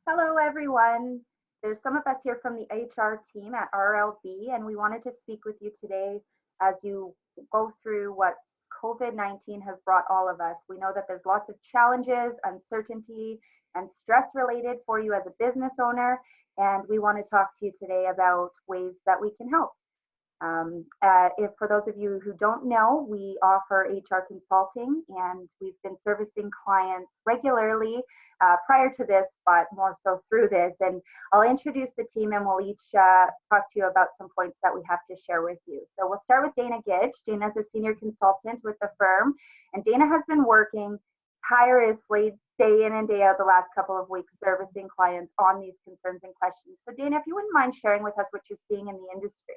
Hello, everyone. There's some of us here from the HR team at RLB, and we wanted to speak with you today as you go through what COVID-19 has brought all of us. We know that there's lots of challenges, uncertainty, and stress related for you as a business owner, and we want to talk to you today about ways that we can help. If for those of you who don't know, we offer HR consulting, and we've been servicing clients regularly prior to this, but more so through this. And I'll introduce the team, and we'll each talk to you about some points that we have to share with you. So we'll start with Dana Gidge. Dana is a senior consultant with the firm, and Dana has been working tirelessly day in and day out the last couple of weeks servicing clients on these concerns and questions. So Dana, if you wouldn't mind sharing with us what you're seeing in the industry.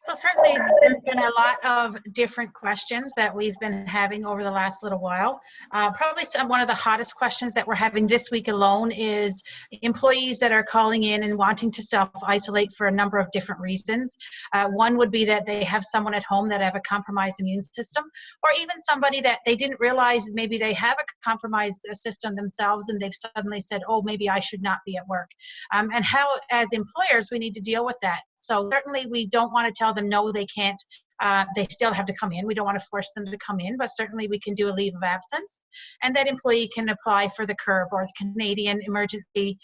So certainly there's been a lot of different questions that we've been having over the last little while. Probably one of the hottest questions that we're having this week alone is employees that are calling in and wanting to self-isolate for a number of different reasons. One would be that they have someone at home that have a compromised immune system, or even somebody that they didn't realize maybe they have a compromised system themselves, and they've suddenly said, oh, maybe I should not be at work. And how, as employers, we need to deal with that. So certainly we don't want to tell them, no, they can't. They still have to come in. We don't want to force them to come in, but certainly we can do a leave of absence, and that employee can apply for the CERB, or the Canadian Emergency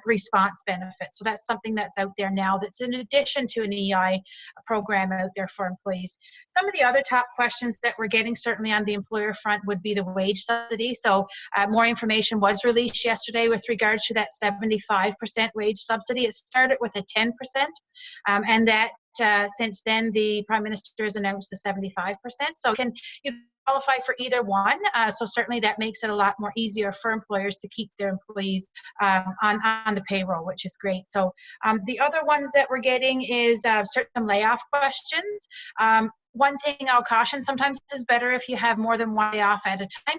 Response Benefit. So that's something that's out there now that's in addition to an EI program out there for employees. Some of the other top questions that we're getting certainly on the employer front would be the wage subsidy. So more information was released yesterday with regards to that 75% wage subsidy. It started with a 10%, and that since then, the Prime Minister has announced the 75%. So you qualify for either one. So certainly that makes it a lot more easier for employers to keep their employees on the payroll, which is great. So the other ones that we're getting is certain layoff questions. One thing I'll caution, sometimes it's better if you have more than one layoff at a time.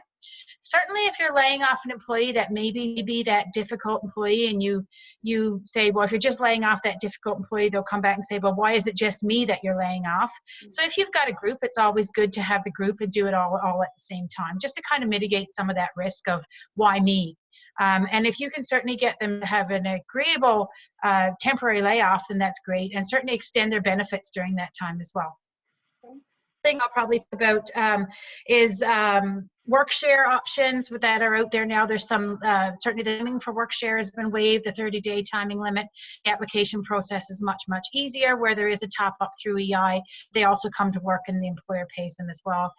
Certainly if you're laying off an employee that maybe be that difficult employee, and you say, well, if you're just laying off that difficult employee, they'll come back and say, well, why is it just me that you're laying off? So if you've got a group, it's always good to have the group and do it all at the same time, just to kind of mitigate some of that risk of why me. And if you can certainly get them to have an agreeable temporary layoff, then that's great, and certainly extend their benefits during that time as well. Thing I'll probably talk about is work share options that are out there now. There's some, certainly the timing for work share has been waived, the 30-day timing limit. The application process is much, much easier. Where there is a top up through EI, they also come to work and the employer pays them as well.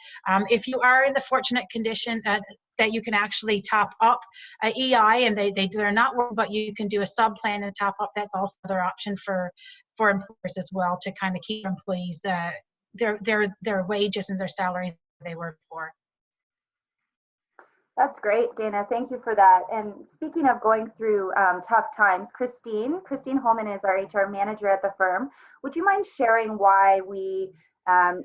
If you are in the fortunate condition that you can actually top up EI, and they're not working, but you can do a sub plan and top up, that's also another option for employers as well, to kind of keep employees their wages and their salaries they work for. That's great, Dana. Thank you for that. And speaking of going through tough times, Christine Holman is our HR manager at the firm. Would you mind sharing why we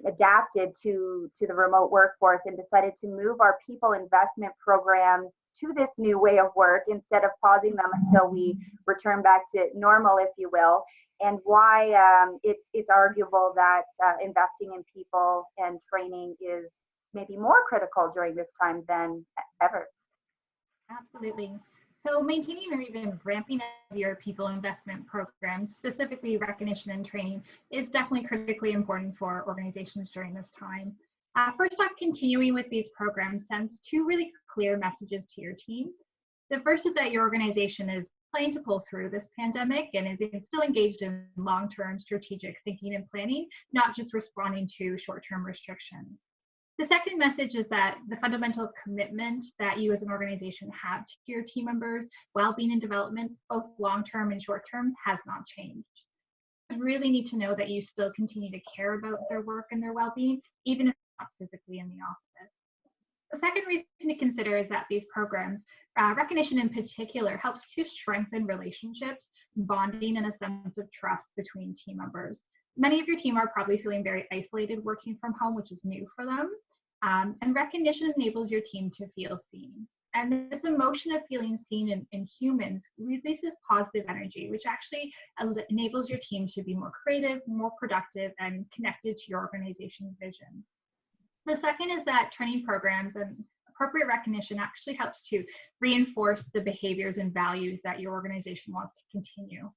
adapted to the remote workforce and decided to move our people investment programs to this new way of work instead of pausing them until we return back to normal, if you will, and why it's arguable that investing in people and training is maybe more critical during this time than ever? Absolutely. So maintaining or even ramping up your people investment programs, specifically recognition and training, is definitely critically important for organizations during this time. First off, continuing with these programs sends two really clear messages to your team. The first is that your organization is planning to pull through this pandemic and is still engaged in long-term strategic thinking and planning, not just responding to short-term restrictions. The second message is that the fundamental commitment that you as an organization have to your team members' well-being and development, both long-term and short-term, has not changed. You really need to know that you still continue to care about their work and their well-being, even if not physically in the office. The second reason to consider is that these programs, recognition in particular, helps to strengthen relationships, bonding, and a sense of trust between team members. Many of your team are probably feeling very isolated working from home, which is new for them. And recognition enables your team to feel seen. And this emotion of feeling seen in humans releases positive energy, which actually enables your team to be more creative, more productive, and connected to your organization's vision. The second is that training programs and appropriate recognition actually helps to reinforce the behaviors and values that your organization wants to continue.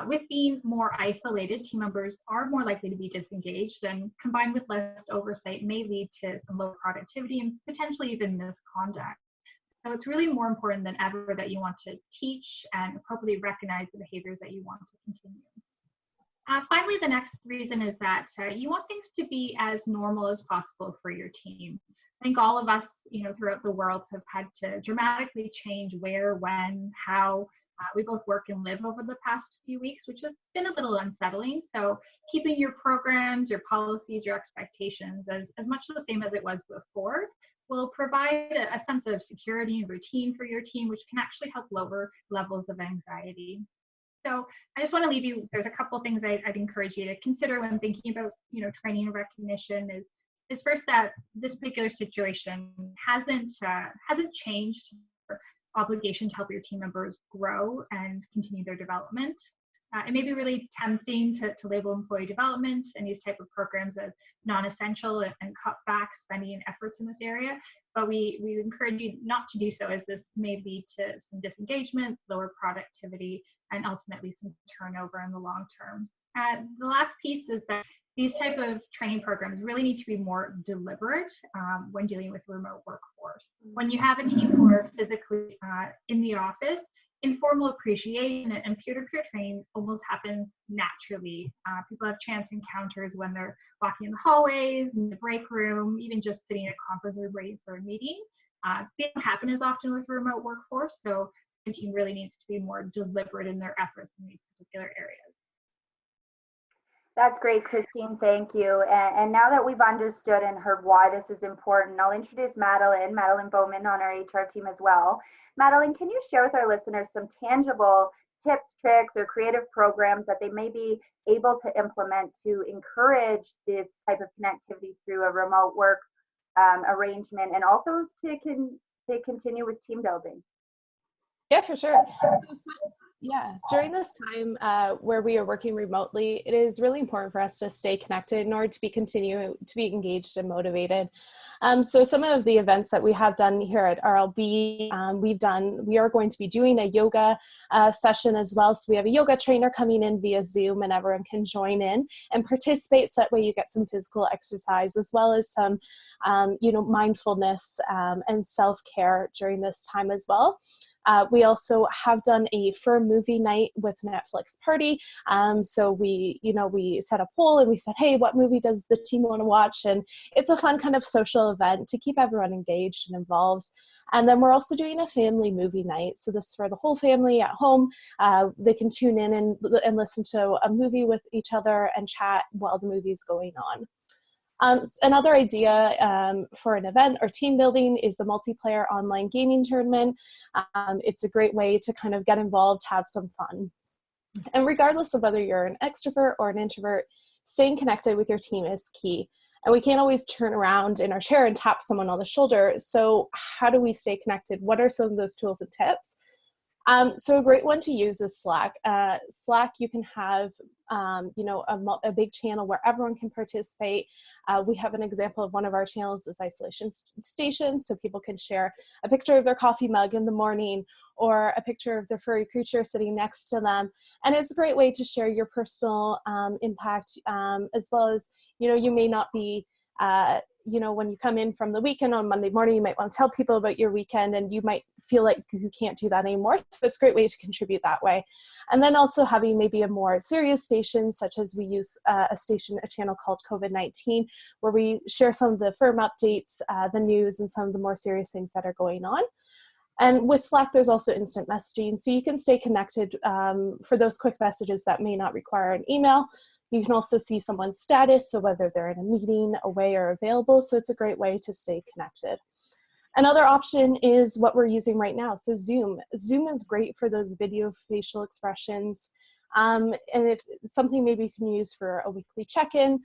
With being more isolated, team members are more likely to be disengaged, and combined with less oversight may lead to some low productivity and potentially even misconduct. So it's really more important than ever that you want to teach and appropriately recognize the behaviors that you want to continue. Finally, the next reason is that you want things to be as normal as possible for your team. I think all of us, throughout the world have had to dramatically change where, when, how we both work and live over the past few weeks, which has been a little unsettling. So keeping your programs, your policies, your expectations as much the same as it was before will provide a sense of security and routine for your team, which can actually help lower levels of anxiety. So I just want to leave you, there's a couple things I'd encourage you to consider when thinking about, training and recognition is first that this particular situation hasn't changed your obligation to help your team members grow and continue their development. It may be really tempting to label employee development and these type of programs as non-essential and cut back spending and efforts in this area, but we encourage you not to do so, as this may lead to some disengagement, lower productivity, and ultimately some turnover in the long term. The last piece is that these type of training programs really need to be more deliberate when dealing with remote workforce. When you have a team who are physically in the office, informal appreciation and peer-to-peer training almost happens naturally. People have chance encounters when they're walking in the hallways, in the break room, even just sitting in a conference room waiting for a meeting. They don't happen as often with remote workforce, so the team really needs to be more deliberate in their efforts in these particular areas. That's great, Christine. Thank you. And now that we've understood and heard why this is important, I'll introduce Madeline Bowman on our HR team as well. Madeline, can you share with our listeners some tangible tips, tricks, or creative programs that they may be able to implement to encourage this type of connectivity through a remote work arrangement, and also to continue with team building? Yeah, for sure. Yeah, during this time where we are working remotely, it is really important for us to stay connected in order to continue to be engaged and motivated. So some of the events that we have done here at RLB, we are going to be doing a yoga session as well. So we have a yoga trainer coming in via Zoom, and everyone can join in and participate. So that way you get some physical exercise as well as some, mindfulness and self-care during this time as well. We also have done a fur movie night with Netflix Party. So we set a poll and we said, hey, what movie does the team want to watch? And it's a fun kind of social event to keep everyone engaged and involved. And then we're also doing a family movie night. So this is for the whole family at home. They can tune in and listen to a movie with each other and chat while the movie's going on. Another idea for an event or team building is a multiplayer online gaming tournament. It's a great way to kind of get involved, have some fun. And regardless of whether you're an extrovert or an introvert, staying connected with your team is key. And we can't always turn around in our chair and tap someone on the shoulder. So how do we stay connected? What are some of those tools and tips? So a great one to use is Slack. Slack, you can have, a big channel where everyone can participate. We have an example of one of our channels is Isolation Station, so people can share a picture of their coffee mug in the morning or a picture of their furry creature sitting next to them. And it's a great way to share your personal impact, as well as, you may not be, when you come in from the weekend on Monday morning, you might want to tell people about your weekend and you might feel like you can't do that anymore. So it's a great way to contribute that way. And then also having maybe a more serious station, such as we use a channel called COVID-19, where we share some of the firm updates, the news, and some of the more serious things that are going on. And with Slack, there's also instant messaging. So you can stay connected for those quick messages that may not require an email. You can also see someone's status, so whether they're in a meeting, away, or available. So it's a great way to stay connected. Another option is what we're using right now. So Zoom. Zoom is great for those video facial expressions. And if it's something maybe you can use for a weekly check-in,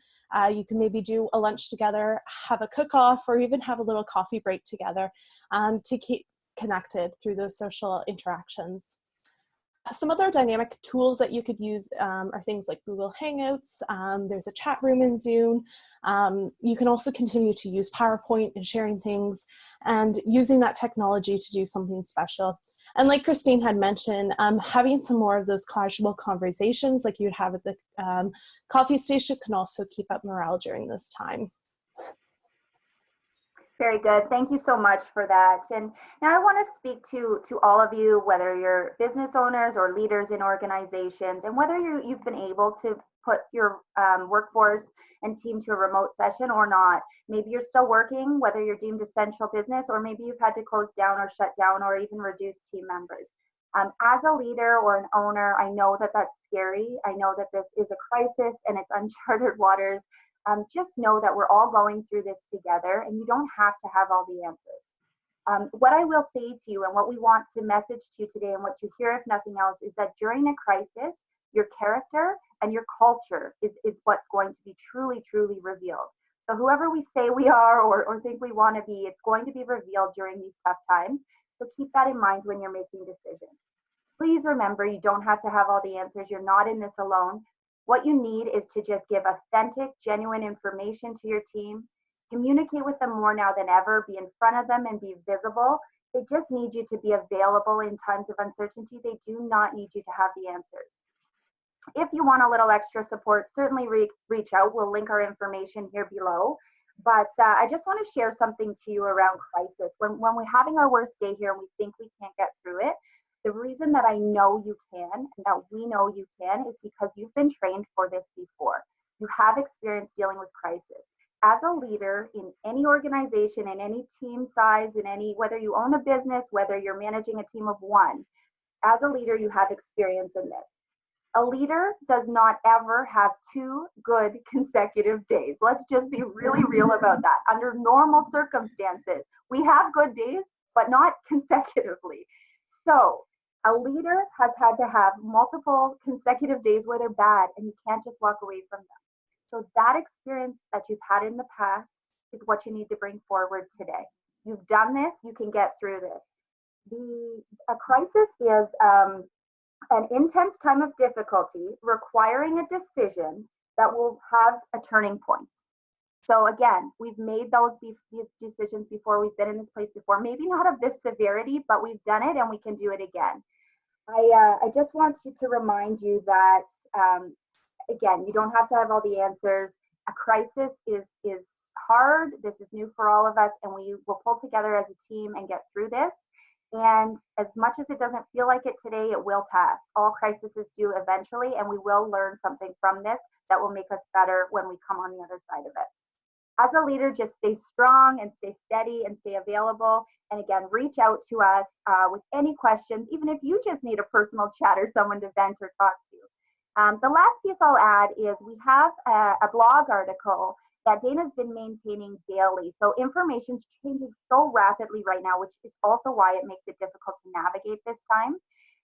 you can maybe do a lunch together, have a cook-off, or even have a little coffee break together to keep connected through those social interactions. Some other dynamic tools that you could use are things like Google Hangouts. There's a chat room in Zoom. You can also continue to use PowerPoint and sharing things and using that technology to do something special. And like Christine had mentioned, having some more of those casual conversations like you'd have at the coffee station can also keep up morale during this time. Very good. Thank you so much for that. And now I want to speak to all of you, whether you're business owners or leaders in organizations, and whether you've been able to put your workforce and team to a remote session or not. Maybe you're still working, whether you're deemed essential business, or maybe you've had to close down or shut down or even reduce team members. As a leader or an owner, I know that that's scary. I know that this is a crisis and it's uncharted waters. Just know that we're all going through this together, and you don't have to have all the answers. What I will say to you and what we want to message to you today and what you hear, if nothing else, is that during a crisis, your character and your culture is what's going to be truly, truly revealed. So whoever we say we are or think we want to be, it's going to be revealed during these tough times. So keep that in mind when you're making decisions. Please remember, you don't have to have all the answers. You're not in this alone. What you need is to just give authentic, genuine information to your team, communicate with them more now than ever, be in front of them and be visible. They just need you to be available in times of uncertainty. They do not need you to have the answers. If you want a little extra support, certainly reach out. We'll link our information here below. But I just want to share something to you around crisis. When we're having our worst day here and we think we can't get through it, the reason that I know you can and that we know you can is because you've been trained for this before. You have experience dealing with crisis. As a leader in any organization, in any team size, in any, whether you own a business, whether you're managing a team of one, as a leader, you have experience in this. A leader does not ever have 2 good consecutive days. Let's just be really real about that. Under normal circumstances, we have good days, but not consecutively. So a leader has had to have multiple consecutive days where they're bad, and you can't just walk away from them. So that experience that you've had in the past is what you need to bring forward today. You've done this, you can get through this. A crisis is an intense time of difficulty requiring a decision that will have a turning point. So again, we've made these decisions before. We've been in this place before. Maybe not of this severity, but we've done it and we can do it again. I just want to remind you that, again, you don't have to have all the answers. A crisis is hard. This is new for all of us, and we will pull together as a team and get through this. And as much as it doesn't feel like it today, it will pass. All crises do eventually, and we will learn something from this that will make us better when we come on the other side of it. As a leader, just stay strong and stay steady and stay available. And again, reach out to us with any questions, even if you just need a personal chat or someone to vent or talk to. The last piece I'll add is we have a blog article that Dana's been maintaining daily. So information's changing so rapidly right now, which is also why it makes it difficult to navigate this time.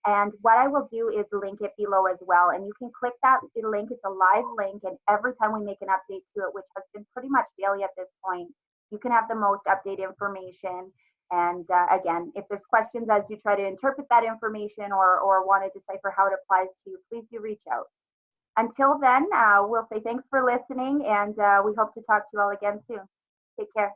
And what I will do is link it below as well. And you can click that link. It's a live link. And every time we make an update to it, which has been pretty much daily at this point, you can have the most updated information. And again, if there's questions as you try to interpret that information or want to decipher how it applies to you, please do reach out. Until then, we'll say thanks for listening, and we hope to talk to you all again soon. Take care.